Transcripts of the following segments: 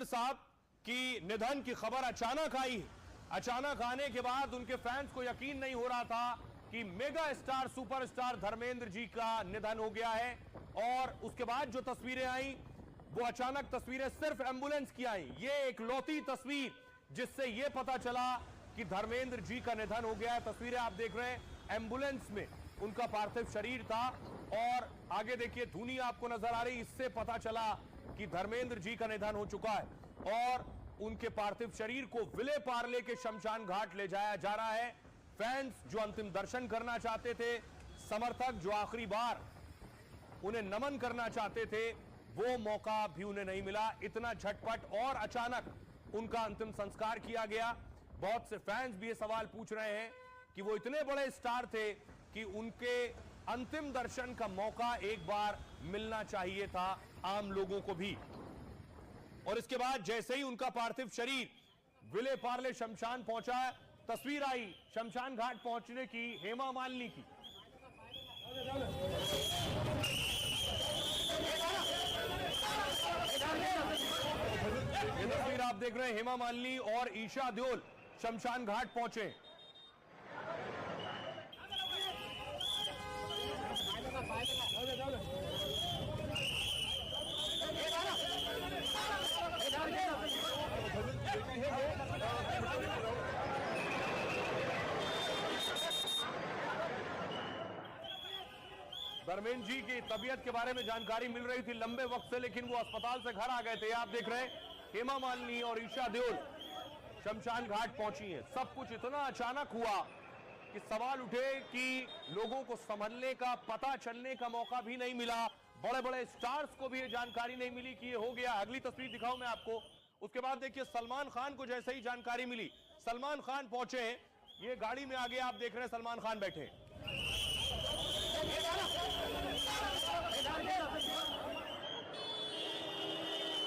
साहब की निधन की खबर अचानक आई। अचानक आने के बाद उनके फैंस को यकीन नहीं हो रहा था कि mega star superstar Dharmendra ji का निधन हो गया है। और उसके बाद जो तस्वीरें आई वो अचानक तस्वीरें सिर्फ एम्बुलेंस की आई। ये एक लौती तस्वीर जिससे यह पता चला कि धर्मेंद्र जी का निधन हो गया है। तस्वीरें आप देख रहे हैं, एम्बुलेंस में उनका पार्थिव शरीर था और आगे देखिए धुनी आपको नजर आ रही। इससे पता चला कि धर्मेंद्र जी का निधन हो चुका है और उनके पार्थिव शरीर को विले पार्ले के शमशान घाट ले जाया जा रहा है। फैंस जो अंतिम दर्शन करना चाहते थे, समर्थक जो आखिरी बार उन्हें नमन करना चाहते थे, वो मौका भी उन्हें नहीं मिला। इतना झटपट और अचानक उनका अंतिम संस्कार किया गया। बहुत से फैंस भी ये सवाल पूछ रहे हैं कि वो इतने बड़े स्टार थे कि उनके अंतिम दर्शन का मौका एक बार मिलना चाहिए था आम लोगों को भी। और इसके बाद जैसे ही उनका पार्थिव शरीर विले पार्ले शमशान पहुंचा, तस्वीर आई शमशान घाट पहुंचने की हेमा मालिनी की। ये तस्वीर आप देख रहे हैं, हेमा मालिनी और ईशा देओल शमशान घाट पहुंचे। धर्मेंद्र जी की तबीयत के बारे में जानकारी मिल रही थी लंबे वक्त से, लेकिन वो अस्पताल से घर आ गए थे। आप देख रहे हैं हेमा मालिनी और ईशा देओल शमशान घाट पहुंची हैं। सब कुछ इतना अचानक हुआ कि सवाल उठे कि लोगों को संभलने का, पता चलने का मौका भी नहीं मिला। बड़े बड़े स्टार्स को भी ये जानकारी नहीं मिली कि ये हो गया। अगली तस्वीर दिखाऊं मैं आपको। उसके बाद देखिए सलमान खान को जैसे ही जानकारी मिली, सलमान खान पहुंचे हैं। ये गाड़ी में आगे आप देख रहे हैं सलमान खान बैठे।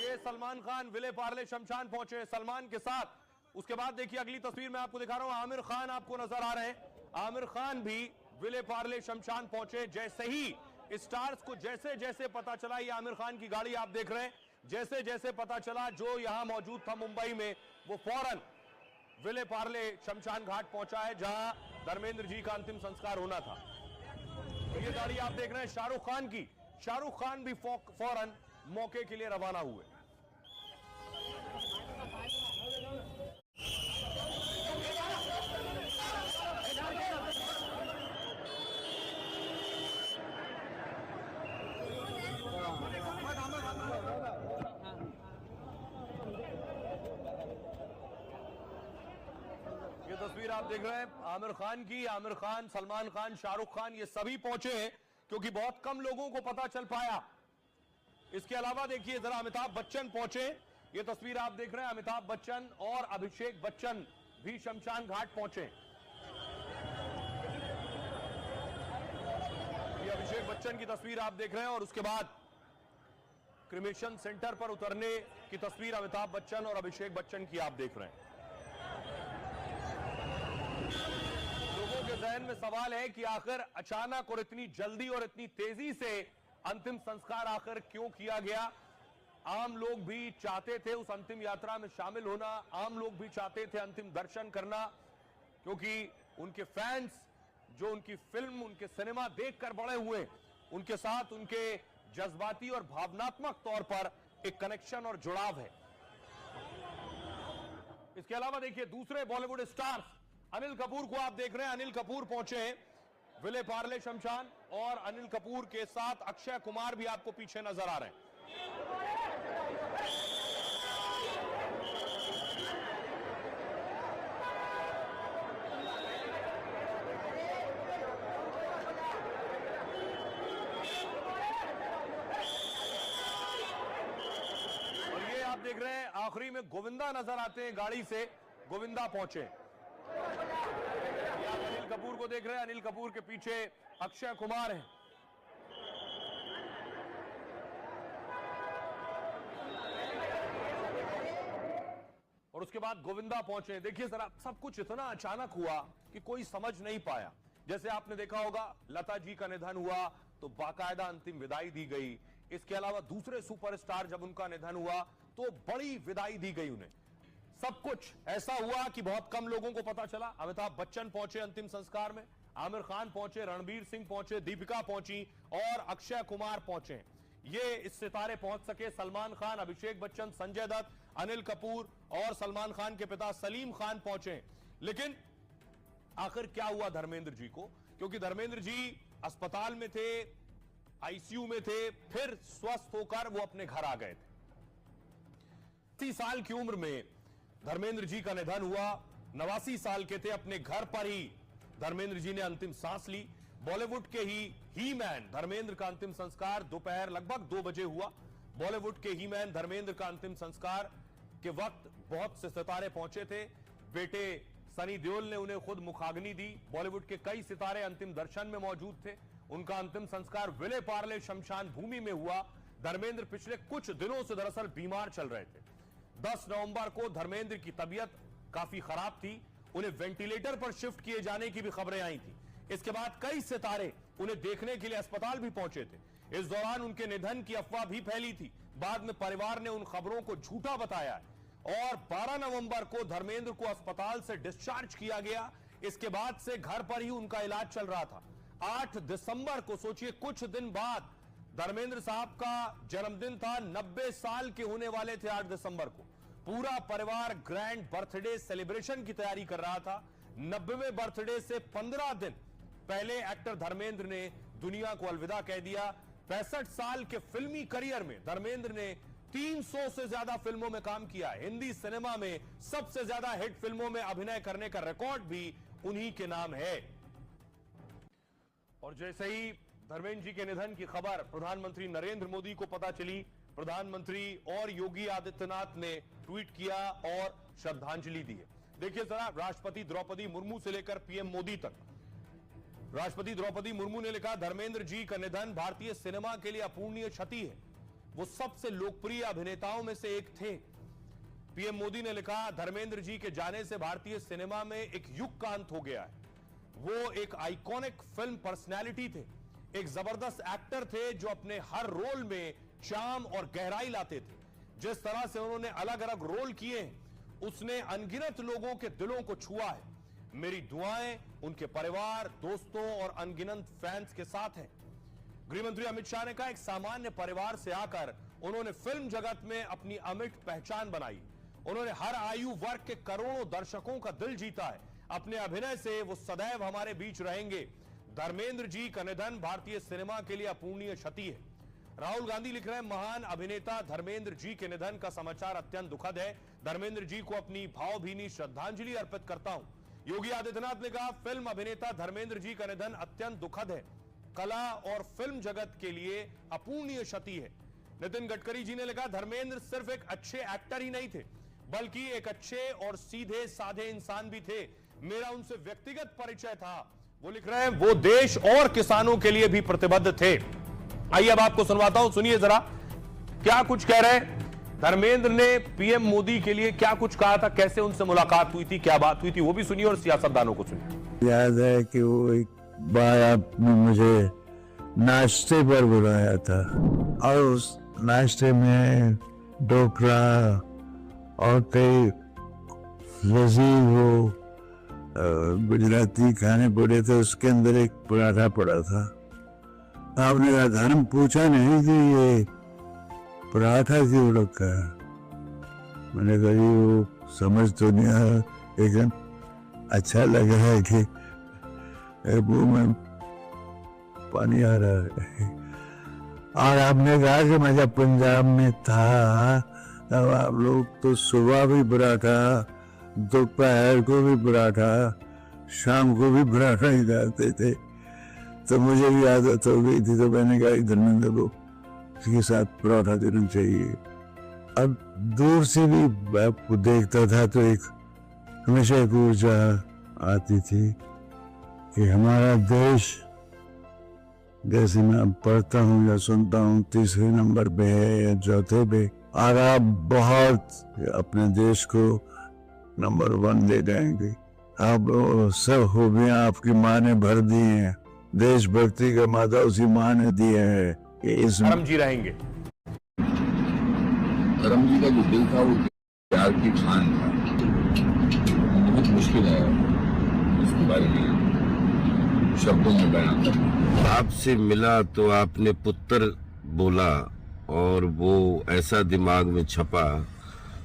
ये सलमान खान विले पार्ले शमशान पहुंचे सलमान के साथ। उसके बाद देखिए अगली तस्वीर मैं आपको दिखा रहा हूं, आमिर खान आपको नजर आ रहे हैं। आमिर खान भी विले पार्ले शमशान पहुंचे। जैसे ही स्टार्स को जैसे जैसे पता चला, ये आमिर खान की गाड़ी आप देख रहे हैं, जैसे जैसे पता चला जो यहां मौजूद था मुंबई में, वो फौरन विले पार्ले शमशान घाट पहुंचा है जहां धर्मेंद्र जी का अंतिम संस्कार होना था। ये गाड़ी आप देख रहे हैं शाहरुख खान की। शाहरुख खान भी फौरन मौके के लिए रवाना हुए। ये तस्वीर आप देख रहे हैं आमिर खान की। आमिर खान, सलमान खान, शाहरुख खान, ये सभी पहुंचे हैं क्योंकि बहुत कम लोगों को पता चल पाया। इसके अलावा देखिए जरा अमिताभ बच्चन पहुंचे। ये तस्वीर आप देख रहे हैं, अमिताभ बच्चन और अभिषेक बच्चन भी शमशान घाट पहुंचे। ये अभिषेक बच्चन की तस्वीर आप देख रहे हैं और उसके बाद क्रिमेशन सेंटर पर उतरने की तस्वीर अमिताभ बच्चन और अभिषेक बच्चन की आप देख रहे हैं। लोगों के जहन में सवाल है कि आखिर अचानक और इतनी जल्दी और इतनी तेजी से अंतिम संस्कार आखिर क्यों किया गया। आम लोग भी चाहते थे उस अंतिम यात्रा में शामिल होना, आम लोग भी चाहते थे अंतिम दर्शन करना, क्योंकि उनके फैंस जो उनकी फिल्म, उनके सिनेमा देखकर बड़े हुए, उनके साथ उनके जज्बाती और भावनात्मक तौर पर एक कनेक्शन और जुड़ाव है। इसके अलावा देखिए दूसरे बॉलीवुड स्टार्स अनिल कपूर को आप देख रहे हैं। अनिल कपूर पहुंचे हैं विले पार्ले शमशान और अनिल कपूर के साथ अक्षय कुमार भी आपको पीछे नजर आ रहे हैं। और ये आप देख रहे हैं आखिरी में गोविंदा नजर आते हैं गाड़ी से। गोविंदा पहुंचे। आप अनिल कपूर को देख रहे हैं, अनिल कपूर के पीछे अक्षय कुमार हैं। और उसके बाद गोविंदा पहुंचे। देखिए जरा सब कुछ इतना अचानक हुआ कि कोई समझ नहीं पाया। जैसे आपने देखा होगा लता जी का निधन हुआ तो बाकायदा अंतिम विदाई दी गई। इसके अलावा दूसरे सुपरस्टार जब उनका निधन हुआ तो बड़ी विदाई दी गई उन्हें। सब कुछ ऐसा हुआ कि बहुत कम लोगों को पता चला। अमिताभ बच्चन पहुंचे अंतिम संस्कार में, आमिर खान पहुंचे, रणबीर सिंह पहुंचे, दीपिका पहुंची और अक्षय कुमार पहुंचे। ये इस सितारे पहुंच सके। सलमान खान, अभिषेक बच्चन, संजय दत्त, अनिल कपूर और सलमान खान के पिता सलीम खान पहुंचे। लेकिन आखिर क्या हुआ धर्मेंद्र जी को? क्योंकि धर्मेंद्र जी अस्पताल में थे, आईसीयू में थे, फिर स्वस्थ होकर वो अपने घर आ गए थे। 30 साल की उम्र में धर्मेंद्र जी का निधन हुआ। 89 साल के थे। अपने घर पर ही धर्मेंद्र जी ने अंतिम सांस ली। बॉलीवुड के ही मैन धर्मेंद्र का अंतिम संस्कार दोपहर लगभग 2 बजे हुआ। बॉलीवुड के ही मैन धर्मेंद्र का अंतिम संस्कार के वक्त बहुत से सितारे पहुंचे थे। बेटे सनी देओल ने उन्हें खुद मुखाग्नि दी। बॉलीवुड के कई सितारे अंतिम दर्शन में मौजूद थे। उनका अंतिम संस्कार विले पार्ले शमशान भूमि में हुआ। धर्मेंद्र पिछले कुछ दिनों से दरअसल बीमार चल रहे थे। 10 नवंबर को धर्मेंद्र की तबीयत काफी खराब थी। उन्हें वेंटिलेटर पर शिफ्ट किए जाने की भी खबरें आई थी। इसके बाद कई सितारे उन्हें देखने के लिए अस्पताल भी पहुंचे थे। इस दौरान उनके निधन की अफवाह भी फैली थी। बाद में परिवार ने उन खबरों को झूठा बताया है और 12 नवंबर को धर्मेंद्र को अस्पताल से डिस्चार्ज किया गया। इसके बाद से घर पर ही उनका इलाज चल रहा था। 8 दिसंबर को, सोचिए कुछ दिन बाद, धर्मेंद्र साहब का जन्मदिन था। 90 साल के होने वाले थे 8 दिसंबर को। पूरा परिवार ग्रैंड बर्थडे सेलिब्रेशन की तैयारी कर रहा था। 90वें बर्थडे से 15 दिन पहले एक्टर धर्मेंद्र ने दुनिया को अलविदा कह दिया। 65 साल के फिल्मी करियर में धर्मेंद्र ने 300 से ज्यादा फिल्मों में काम किया। हिंदी सिनेमा में सबसे ज्यादा हिट फिल्मों में अभिनय करने का रिकॉर्ड भी उन्हीं के नाम है। और जैसे ही धर्मेंद्र जी के निधन की खबर प्रधानमंत्री नरेंद्र मोदी को पता चली, प्रधानमंत्री और योगी आदित्यनाथ ने ट्वीट किया और श्रद्धांजलि दी है। देखिए जरा, राष्ट्रपति द्रौपदी मुर्मू से लेकर पीएम मोदी तक। राष्ट्रपति द्रौपदी मुर्मू ने लिखा, धर्मेंद्र जी का निधन भारतीय सिनेमा के लिए अपूर्णीय क्षति है। वो सबसे लोकप्रिय अभिनेताओं में से एक थे। पीएम मोदी ने लिखा, धर्मेंद्र जी के जाने से भारतीय सिनेमा में एक युग का अंत हो गया है। वो एक आइकॉनिक फिल्म पर्सनैलिटी थे, एक जबरदस्त एक्टर थे जो अपने हर रोल में चार्म और गहराई लाते थे। जिस तरह से उन्होंने अलग अलग रोल किए हैं, उसने अनगिनत लोगों के दिलों को छुआ है। मेरी दुआएं उनके परिवार, दोस्तों और अनगिनत फैंस के साथ हैं। गृहमंत्री अमित शाह ने कहा, एक सामान्य परिवार से आकर उन्होंने फिल्म जगत में अपनी अमिट पहचान बनाई। उन्होंने हर आयु वर्ग के करोड़ों दर्शकों का दिल जीता है। अपने अभिनय से वो सदैव हमारे बीच रहेंगे। धर्मेंद्र जी का निधन भारतीय सिनेमा के लिए अपूर्णीय क्षति है। राहुल गांधी लिख रहे हैं, महान अभिनेता धर्मेंद्र जी के निधन का समाचार अत्यंत दुखद है। धर्मेंद्र जी को अपनी भावभीनी श्रद्धांजलि अर्पित करता हूं। योगी आदित्यनाथ ने कहा, फिल्म अभिनेता धर्मेंद्र जी का निधन अत्यंत दुखद है। कला और फिल्म जगत के लिए अपूर्णीय क्षति है। नितिन गडकरी जी ने लिखा, धर्मेंद्र सिर्फ एक अच्छे एक्टर ही नहीं थे, बल्कि एक अच्छे और सीधे साधे इंसान भी थे। मेरा उनसे व्यक्तिगत परिचय था। वो लिख रहे हैं, वो देश और किसानों के लिए भी प्रतिबद्ध थे। आइए अब आपको सुनवाता हूं, सुनिए जरा क्या कुछ कह रहे हैं धर्मेंद्र ने। पीएम मोदी के लिए क्या कुछ कहा था, कैसे उनसे मुलाकात हुई थी, क्या बात हुई थी, वो भी सुनिए और सियासतदानों को सुनिए। याद है कि वो एक बार आपने मुझे नाश्ते पर बुलाया था और उस नाश्ते में ढोकला और कई लजीज वो गुजराती खाने पड़े थे। उसके अंदर एक पराठा पड़ा था। आपने कहा, धर्म पूछा नहीं कि ये पराठा क्यों रखा है। मैंने कहा, वो समझ तो नहीं आया, लेकिन अच्छा लगा है कि मुंह में पानी आ रहा है। और आपने कहा कि मैं जब पंजाब में था तब आप लोग तो सुबह भी पराठा, दोपहर को भी पराठा, शाम को भी पराठा ही खाते थे। तो मुझे भी आदत हो गई थी, तो मैंने कहा धर्मेंद्र को इसके साथ पराठा देना चाहिए। अब दूर से भी आपको देखता था तो एक हमेशा एक ऊर्जा आती थी कि हमारा देश, जैसे मैं पढ़ता हूँ या सुनता हूँ, 3रे नंबर पे है या 4थे पे, और आप बहुत अपने देश को नंबर 1 ले जाएंगे। आप सब खूबियां आपकी माँ ने भर दी हैं। देशभक्ति का माता उसी माँ ने दिया है कि इस धर्म जी रहेंगे। धर्म जी का जो दिल था वो प्यार की खान था। बहुत मुश्किल है उसके बारे में शब्दों में बयान करना। आपसे मिला तो आपने पुत्र बोला और वो ऐसा दिमाग में छपा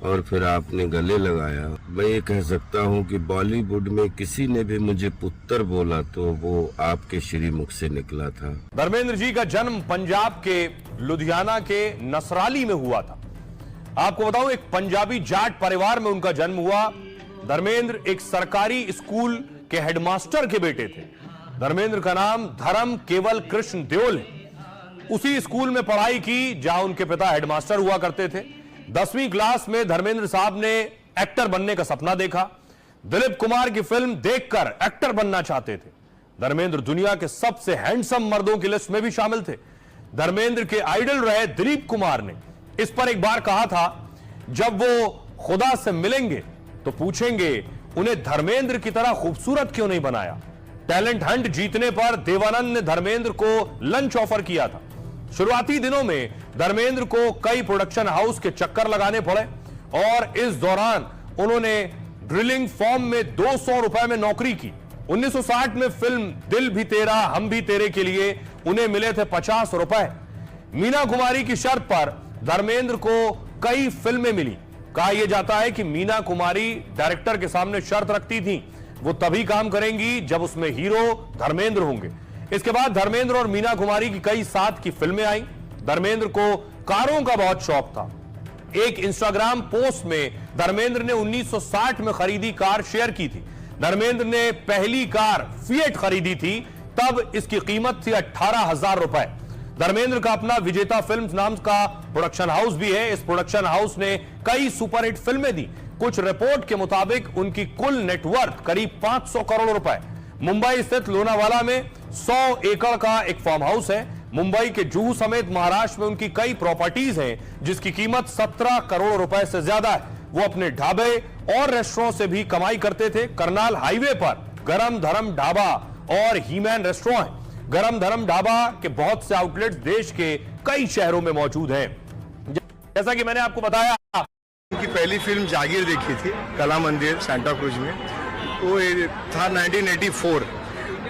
और फिर आपने गले लगाया। मैं ये कह सकता हूँ कि बॉलीवुड में किसी ने भी मुझे पुत्र बोला तो वो आपके श्रीमुख से निकला था। धर्मेंद्र जी का जन्म पंजाब के लुधियाना के नसराली में हुआ था। आपको बताऊं, एक पंजाबी जाट परिवार में उनका जन्म हुआ। धर्मेंद्र एक सरकारी स्कूल के हेडमास्टर के बेटे थे। धर्मेंद्र का नाम धर्म केवल कृष्ण देओल है। उसी स्कूल में पढ़ाई की जहां उनके पिता हेडमास्टर हुआ करते थे। 10वीं क्लास में धर्मेंद्र साहब ने एक्टर बनने का सपना देखा। दिलीप कुमार की फिल्म देखकर एक्टर बनना चाहते थे। धर्मेंद्र दुनिया के सबसे हैंडसम मर्दों की लिस्ट में भी शामिल थे। धर्मेंद्र के आइडल रहे दिलीप कुमार ने इस पर एक बार कहा था, जब वो खुदा से मिलेंगे तो पूछेंगे उन्हें धर्मेंद्र की तरह खूबसूरत क्यों नहीं बनाया। टैलेंट हंट जीतने पर देवानंद ने धर्मेंद्र को लंच ऑफर किया था। शुरुआती दिनों में धर्मेंद्र को कई प्रोडक्शन हाउस के चक्कर लगाने पड़े और इस दौरान उन्होंने ड्रिलिंग फॉर्म में 200 रुपए में नौकरी की। 1960 में फिल्म दिल भी तेरा हम भी तेरे के लिए उन्हें मिले थे 50 रुपए। मीना कुमारी की शर्त पर धर्मेंद्र को कई फिल्में मिली। कहा यह जाता है कि मीना कुमारी डायरेक्टर के सामने शर्त रखती थी, वो तभी काम करेंगी जब उसमें हीरो धर्मेंद्र होंगे। इसके बाद धर्मेंद्र और मीना कुमारी की कई साथ की फिल्में आई। धर्मेंद्र को कारों का बहुत शौक था। एक इंस्टाग्राम पोस्ट में धर्मेंद्र ने 1960 में खरीदी कार शेयर की थी। धर्मेंद्र ने पहली कार फिएट खरीदी थी, तब इसकी कीमत थी 18,000 रुपए। धर्मेंद्र का अपना विजेता फिल्म्स नाम का प्रोडक्शन हाउस भी है। इस प्रोडक्शन हाउस ने कई सुपरहिट फिल्में दी। कुछ रिपोर्ट के मुताबिक उनकी कुल नेटवर्थ करीब 500 करोड़ रुपए। मुंबई स्थित लोनावाला में 100 एकड़ का एक फार्म हाउस है। मुंबई के जुहू समेत महाराष्ट्र में उनकी कई प्रॉपर्टीज हैं जिसकी कीमत 17 करोड़ रुपए से ज्यादा है। वो अपने ढाबे और रेस्टोरेंट से भी कमाई करते थे। करनाल हाईवे पर गरम धर्म ढाबा और हीमैन रेस्टोरेंट है। गरम धर्म ढाबा के बहुत से आउटलेट्स देश के कई शहरों में मौजूद हैं। जैसा कि मैंने आपको बताया, उनकी पहली फिल्म जागीर देखी थी कला मंदिर सांता क्रूज में, वो था 1984।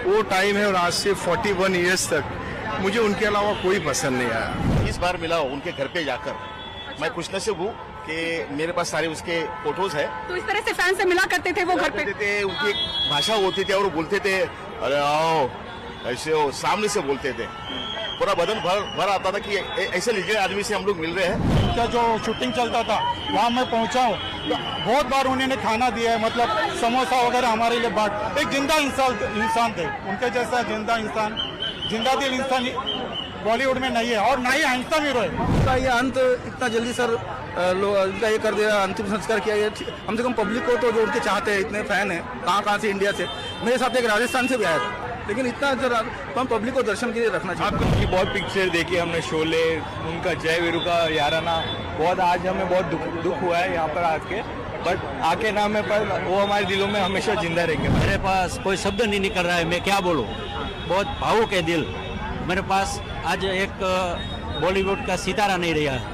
वो टाइम है और आज से 41 इयर्स तक मुझे उनके अलावा कोई पसंद नहीं आया। इस बार मिला उनके घर पे जाकर मैं खुश नसीब हूँ कि मेरे पास सारे उसके फोटोज है। तो इस तरह से फैन से मिला करते थे वो घर पे? थे, उनकी एक भाषा होती थी और वो बोलते थे अरे आओ, ऐसे वो सामने से बोलते थे। पूरा बदन भर आता था कि ऐसे लीजिए आदमी से हम लोग मिल रहे हैं। उनका जो शूटिंग चलता था वहाँ मैं पहुँचा हूँ, बहुत बार उन्होंने खाना दिया है, मतलब समोसा वगैरह हमारे लिए बांट। एक जिंदा इंसान थे, उनके जैसा जिंदा इंसान, जिंदा दिल इंसान बॉलीवुड में नहीं है और ना ही हैंडसम हीरो है। उसका ये अंत इतना जल्दी सर इनका ये कर दिया, अंतिम संस्कार किया। ये हम से कम पब्लिक को तो जो उनके चाहते हैं, इतने फैन हैं कहाँ से, इंडिया से। मेरे साथ एक राजस्थान से भी आया था, लेकिन इतना जरा तो हम पब्लिक को दर्शन के लिए रखना चाहिए। आपको उनकी बहुत पिक्चर देखी हमने, शोले, उनका जय वीरू का याराना, बहुत आज हमें बहुत दुख हुआ है यहाँ पर आके, बट आके ना में पर वो हमारे दिलों में हमेशा जिंदा रहेंगे। मेरे पास कोई शब्द नहीं निकल रहा है, मैं क्या बोलूँ। बहुत भावुक है दिल। मेरे पास आज एक बॉलीवुड का सितारा नहीं रहा।